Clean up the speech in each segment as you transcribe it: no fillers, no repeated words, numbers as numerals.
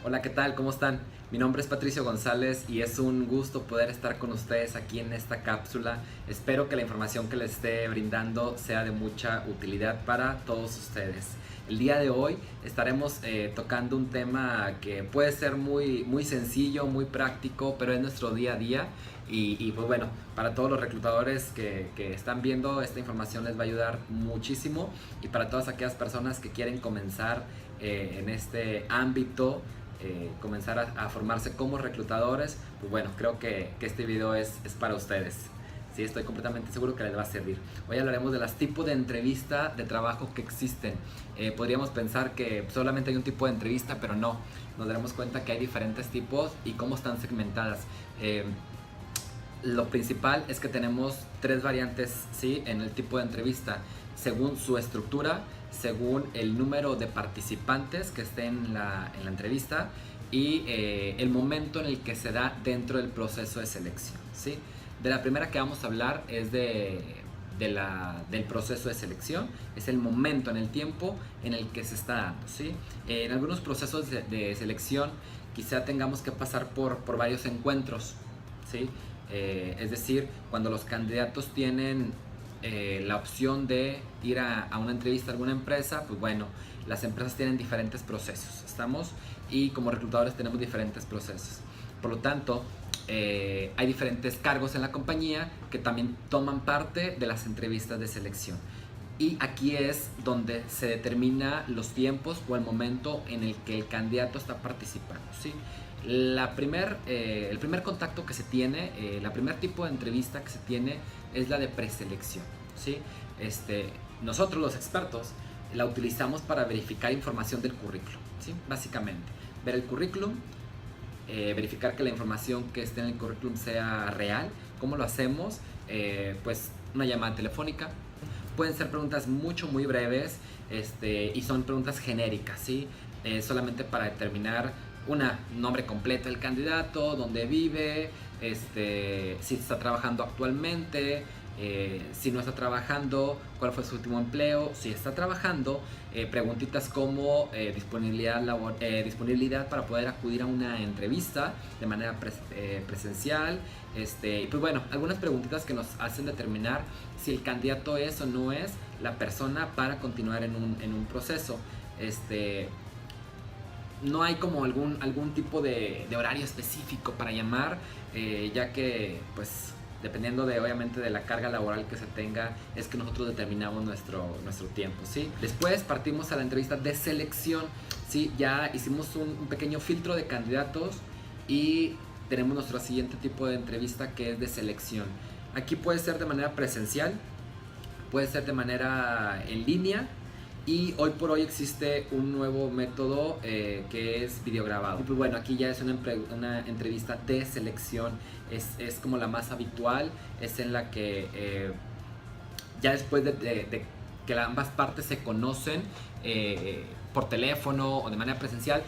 Hola, ¿qué tal? ¿Cómo están? Mi nombre es Patricio González y es un gusto poder estar con ustedes aquí en esta cápsula. Espero que la información que les esté brindando sea de mucha utilidad para todos ustedes. El día de hoy estaremos tocando un tema que puede ser muy sencillo, muy práctico, pero es nuestro día a día. Pues bueno, para todos los reclutadores que están viendo, esta información les va a ayudar muchísimo. Y para todas aquellas personas que quieren comenzar en este ámbito, comenzar a formarse como reclutadores, pues bueno, creo que este video es para ustedes. Sí, estoy completamente seguro que les va a servir. Hoy hablaremos de los tipos de entrevista de trabajo que existen. Podríamos pensar que solamente hay un tipo de entrevista, pero no. Nos daremos cuenta que hay diferentes tipos y cómo están segmentadas. Lo principal es que tenemos tres variantes, ¿sí?, en el tipo de entrevista, según su estructura, según el número de participantes que estén en la entrevista y el momento en el que se da dentro del proceso de selección, ¿sí? De la primera que vamos a hablar es del proceso de selección. Es el momento en el tiempo en el que se está dando, ¿sí? En algunos procesos de selección quizá tengamos que pasar por varios encuentros, ¿sí? Es decir, cuando los candidatos tienen la opción de ir a una entrevista a alguna empresa, pues bueno, las empresas tienen diferentes procesos, ¿estamos? Y como reclutadores tenemos diferentes procesos. Por lo tanto, hay diferentes cargos en la compañía que también toman parte de las entrevistas de selección. Y aquí es donde se determina los tiempos o el momento en el que el candidato está participando, ¿sí? El primer contacto que se tiene, la primer tipo de entrevista que se tiene es la de preselección, ¿sí? Nosotros los expertos la utilizamos para verificar información del currículum, ¿sí? Básicamente, ver el currículum, verificar que la información que esté en el currículum sea real. ¿Cómo lo hacemos? Pues una llamada telefónica. Pueden ser preguntas muy breves y son preguntas genéricas, ¿sí? Solamente para determinar nombre completo del candidato, dónde vive, si está trabajando actualmente, si no está trabajando, cuál fue su último empleo, si está trabajando, preguntitas como disponibilidad para poder acudir a una entrevista de manera presencial, y pues bueno, algunas preguntitas que nos hacen determinar si el candidato es o no es la persona para continuar en un proceso. No hay como algún tipo de horario específico para llamar, ya que pues dependiendo obviamente de la carga laboral que se tenga, es que nosotros determinamos nuestro tiempo, ¿sí? Después partimos a la entrevista de selección, ¿sí? Ya hicimos un pequeño filtro de candidatos y tenemos nuestro siguiente tipo de entrevista, que es de selección. Aquí puede ser de manera presencial, puede ser de manera en línea, y hoy por hoy existe un nuevo método que es videograbado. Y pues bueno, aquí ya es una entrevista de selección, es como la más habitual, es en la que ya después de que ambas partes se conocen por teléfono o de manera presencial,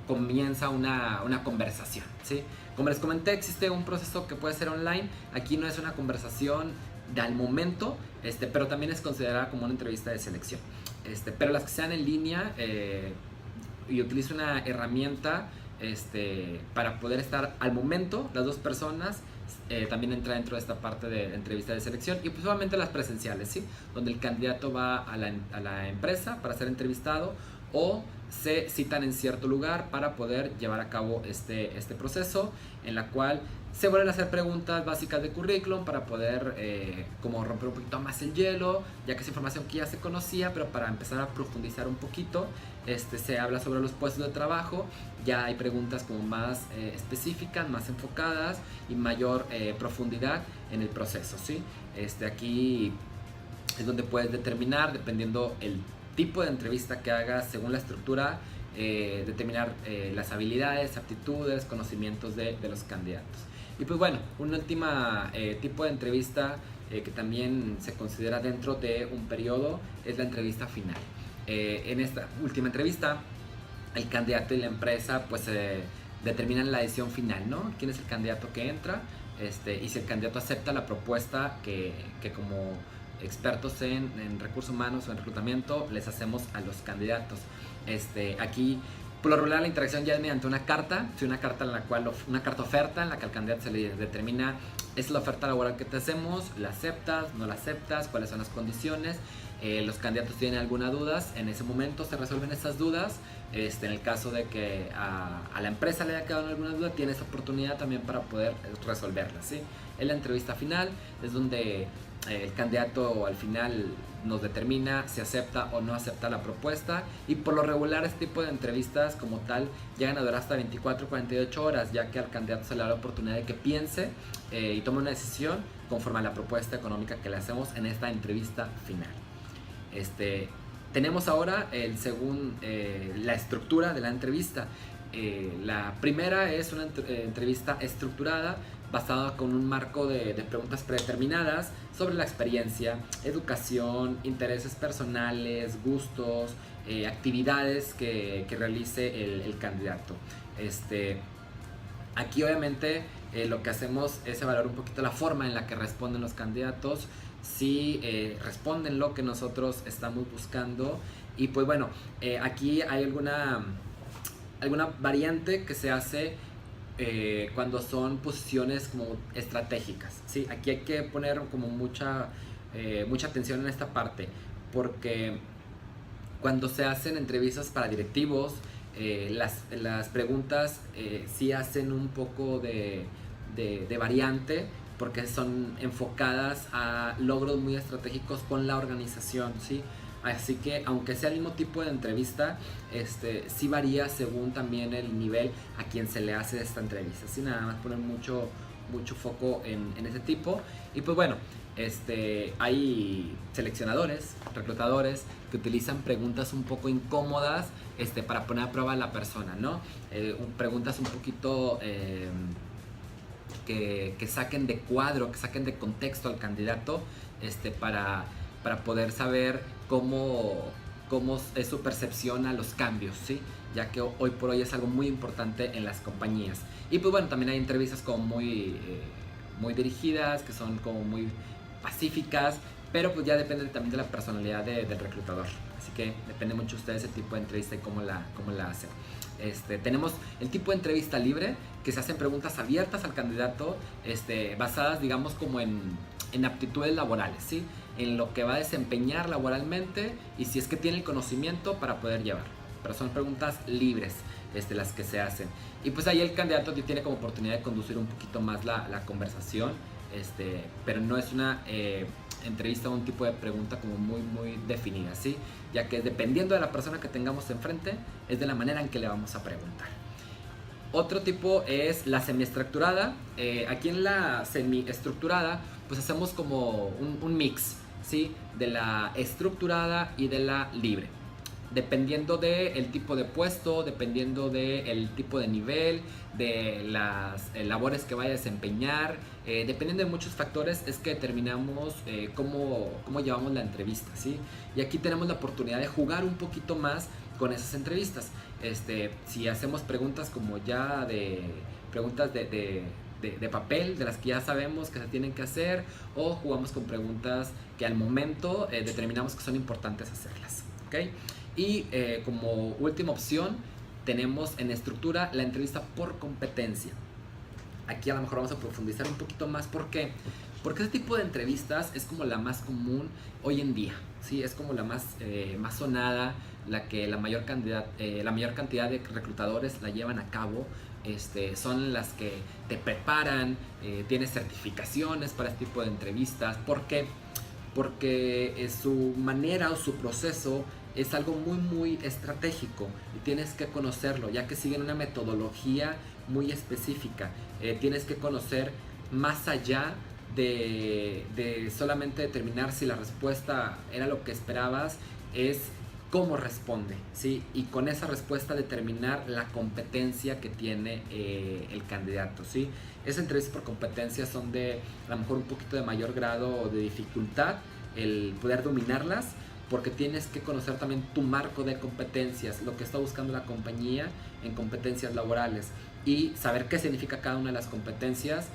comienza una conversación, ¿sí? Como les comenté, existe un proceso que puede ser online. Aquí no es una conversación al momento, pero también es considerada como una entrevista de selección. Pero las que sean en línea, y utilizo una herramienta para poder estar al momento, las dos personas, también entra dentro de esta parte de entrevista de selección. Y pues obviamente las presenciales, ¿sí? Donde el candidato va a la empresa para ser entrevistado, o se citan en cierto lugar para poder llevar a cabo este proceso, en la cual se vuelven a hacer preguntas básicas de currículum para poder como romper un poquito más el hielo, ya que es información que ya se conocía, pero para empezar a profundizar un poquito, se habla sobre los puestos de trabajo. Ya hay preguntas como más específicas, más enfocadas y mayor profundidad en el proceso, ¿sí? Aquí es donde puedes determinar, dependiendo el tipo de entrevista que hagas, según la estructura, determinar las habilidades, aptitudes, conocimientos de los candidatos. Y pues bueno, un último tipo de entrevista que también se considera dentro de un periodo es la entrevista final. En esta última entrevista, el candidato y la empresa pues determinan la decisión final, ¿no? ¿Quién es el candidato que entra? Y si el candidato acepta la propuesta que como expertos en recursos humanos o en reclutamiento les hacemos a los candidatos. Aquí Por lo regular la interacción ya es mediante una carta, ¿sí? Una carta una carta oferta en la que al candidato se le determina: es la oferta laboral que te hacemos, la aceptas, no la aceptas, cuáles son las condiciones. Los candidatos tienen alguna dudas, en ese momento se resuelven esas dudas. En el caso de que a la empresa le haya quedado alguna duda, tienes oportunidad también para poder resolverlas, ¿sí? En la entrevista final es donde el candidato al final nos determina si acepta o no acepta la propuesta, y por lo regular este tipo de entrevistas como tal llegan a durar hasta 24-48 horas, ya que al candidato se le da la oportunidad de que piense y tome una decisión conforme a la propuesta económica que le hacemos en esta entrevista final. Tenemos ahora la estructura de la entrevista. La primera es una entrevista estructurada basada con un marco de preguntas predeterminadas sobre la experiencia, educación, intereses personales, gustos, actividades que realice el candidato. Aquí obviamente lo que hacemos es evaluar un poquito la forma en la que responden los candidatos, si responden lo que nosotros estamos buscando. Y pues bueno, aquí hay alguna variante que se hace cuando son posiciones como estratégicas, ¿sí? Aquí hay que poner como mucha atención en esta parte, porque cuando se hacen entrevistas para directivos, las preguntas sí hacen un poco de variante, porque son enfocadas a logros muy estratégicos con la organización, ¿sí? Así que aunque sea el mismo tipo de entrevista, sí varía según también el nivel a quien se le hace esta entrevista, ¿sí? Nada más poner mucho foco en ese tipo. Y pues bueno, hay seleccionadores, reclutadores que utilizan preguntas un poco incómodas para poner a prueba a la persona, ¿no? Preguntas un poquito que saquen de cuadro, que saquen de contexto al candidato, para poder saber cómo es su percepción a los cambios, ¿sí? Ya que hoy por hoy es algo muy importante en las compañías. Y pues bueno, también hay entrevistas como muy dirigidas, que son como muy pacíficas, pero pues ya depende también de la personalidad del reclutador. Así que depende mucho de ustedes ese tipo de entrevista y cómo la hacen. Tenemos el tipo de entrevista libre, que se hacen preguntas abiertas al candidato, basadas, digamos, como en aptitudes laborales, ¿sí? En lo que va a desempeñar laboralmente y si es que tiene el conocimiento para poder llevar. Pero son preguntas libres las que se hacen. Y pues ahí el candidato tiene como oportunidad de conducir un poquito más la conversación, pero no es una entrevista o un tipo de pregunta como muy definida, ¿sí? Ya que dependiendo de la persona que tengamos enfrente, es de la manera en que le vamos a preguntar. Otro tipo es la semiestructurada. Aquí en la semiestructurada pues hacemos como un mix, ¿sí? De la estructurada y de la libre, dependiendo del tipo de puesto, dependiendo del tipo de nivel, de las labores que vaya a desempeñar, dependiendo de muchos factores es que determinamos cómo llevamos la entrevista, ¿sí? Y aquí tenemos la oportunidad de jugar un poquito más con esas entrevistas. Si hacemos preguntas como ya preguntas de papel, de las que ya sabemos que se tienen que hacer, o jugamos con preguntas que al momento determinamos que son importantes hacerlas, ¿ok? Y como última opción tenemos en estructura la entrevista por competencia. Aquí a lo mejor vamos a profundizar un poquito más. ¿Por qué? Porque ese tipo de entrevistas es como la más común hoy en día, ¿sí? Es como la más sonada, la que la mayor cantidad de reclutadores la llevan a cabo. Son las que te preparan, tienes certificaciones para este tipo de entrevistas. ¿Por qué? Porque su manera o su proceso es algo muy estratégico y tienes que conocerlo, ya que siguen una metodología muy específica. Tienes que conocer más allá de solamente determinar si la respuesta era lo que esperabas, es cómo responde, ¿sí? Y con esa respuesta determinar la competencia que tiene el candidato, ¿sí? Esas entrevistas por competencia son de a lo mejor un poquito de mayor grado de dificultad el poder dominarlas, porque tienes que conocer también tu marco de competencias, lo que está buscando la compañía en competencias laborales, y saber qué significa cada una de las competencias,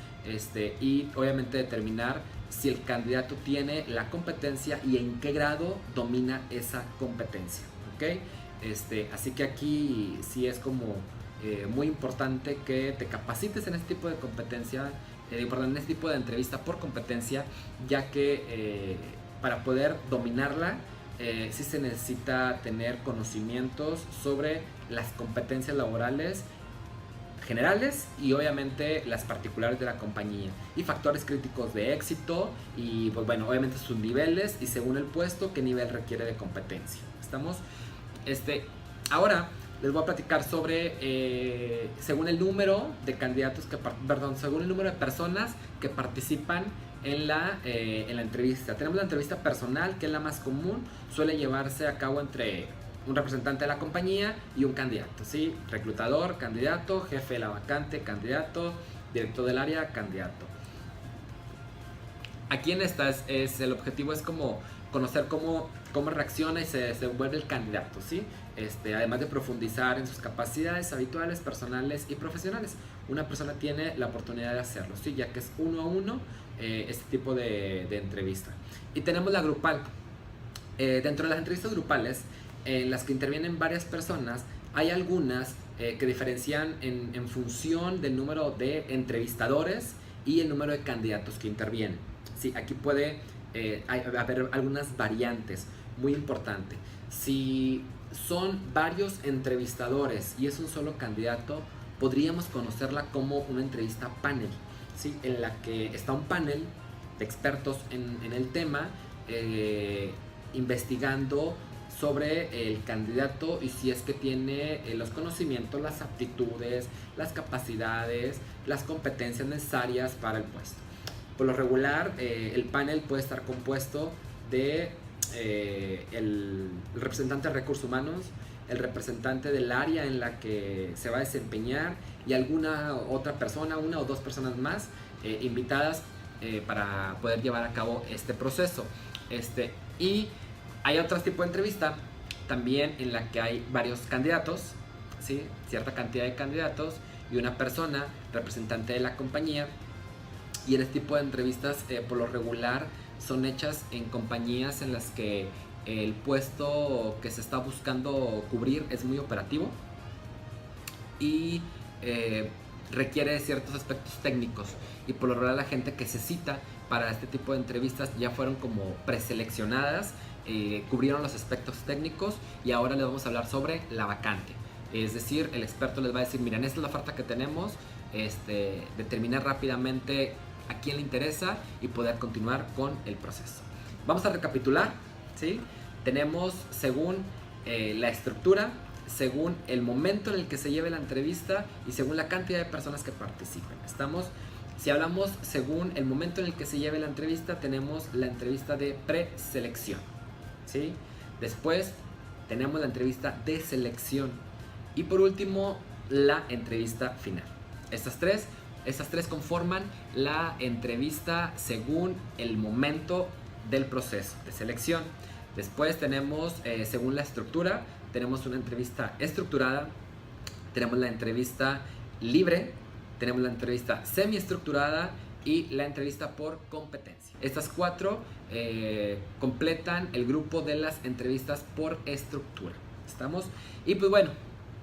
y obviamente determinar si el candidato tiene la competencia y en qué grado domina esa competencia, ¿ok? Así que aquí sí es como muy importante que te capacites en este tipo de competencia, en este tipo de entrevista por competencia, ya que para poder dominarla sí se necesita tener conocimientos sobre las competencias laborales generales y obviamente las particulares de la compañía y factores críticos de éxito y pues bueno, obviamente sus niveles y según el puesto qué nivel requiere de competencia. ¿Estamos? Ahora les voy a platicar sobre según el número de candidatos según el número de personas que participan en la entrevista. Tenemos la entrevista personal, que es la más común, suele llevarse a cabo entre un representante de la compañía y un candidato, ¿sí? Reclutador, candidato, jefe de la vacante, candidato, director del área, candidato. Aquí en esta el objetivo es como conocer cómo reacciona y se desenvuelve el candidato, ¿sí? Además de profundizar en sus capacidades habituales, personales y profesionales. Una persona tiene la oportunidad de hacerlo, ¿sí? Ya que es uno a uno este tipo de entrevista. Y tenemos la grupal. Dentro de las entrevistas grupales, en las que intervienen varias personas, hay algunas que diferencian en función del número de entrevistadores y el número de candidatos que intervienen. Sí, aquí puede haber algunas variantes muy importantes. Si son varios entrevistadores y es un solo candidato, podríamos conocerla como una entrevista panel, ¿sí? En la que está un panel de expertos en el tema investigando sobre el candidato y si es que tiene los conocimientos, las aptitudes, las capacidades, las competencias necesarias para el puesto. Por lo regular, el panel puede estar compuesto de el representante de recursos humanos, el representante del área en la que se va a desempeñar y alguna otra persona, una o dos personas más invitadas para poder llevar a cabo este proceso. Y hay otro tipo de entrevista también en la que hay varios candidatos, ¿sí? Cierta cantidad de candidatos y una persona representante de la compañía. Y en este tipo de entrevistas por lo regular son hechas en compañías en las que el puesto que se está buscando cubrir es muy operativo y requiere ciertos aspectos técnicos, y por lo regular la gente que se cita para este tipo de entrevistas ya fueron como preseleccionadas, cubrieron los aspectos técnicos y ahora les vamos a hablar sobre la vacante. Es decir, el experto les va a decir, miren, esta es la oferta que tenemos, determinar rápidamente a quién le interesa y poder continuar con el proceso. Vamos a recapitular, ¿sí? Tenemos según la estructura, según el momento en el que se lleve la entrevista y según la cantidad de personas que participen. Si hablamos según el momento en el que se lleve la entrevista, tenemos la entrevista de preselección, ¿sí? Después tenemos la entrevista de selección y por último la entrevista final. Estas tres conforman la entrevista según el momento del proceso de selección. Después tenemos, según la estructura, tenemos una entrevista estructurada, tenemos la entrevista libre, tenemos la entrevista semiestructurada y la entrevista por competencia. Estas cuatro completan el grupo de las entrevistas por estructura. ¿Estamos? Y pues bueno,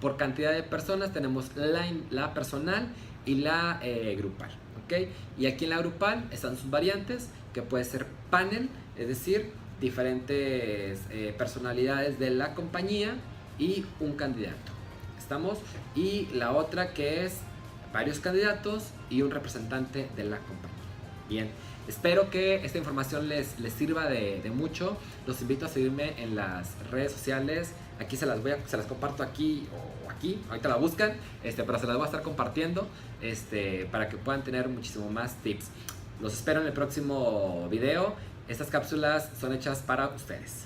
por cantidad de personas tenemos la personal y la grupal, ¿ok? Y aquí en la grupal están sus variantes, que puede ser panel, es decir, diferentes personalidades de la compañía y un candidato. ¿Estamos? Y la otra que es varios candidatos y un representante de la compañía. Bien, espero que esta información les sirva de mucho. Los invito a seguirme en las redes sociales. Aquí se las comparto aquí o aquí, ahorita la buscan, pero se las voy a estar compartiendo para que puedan tener muchísimo más tips. Los espero en el próximo video. Estas cápsulas son hechas para ustedes.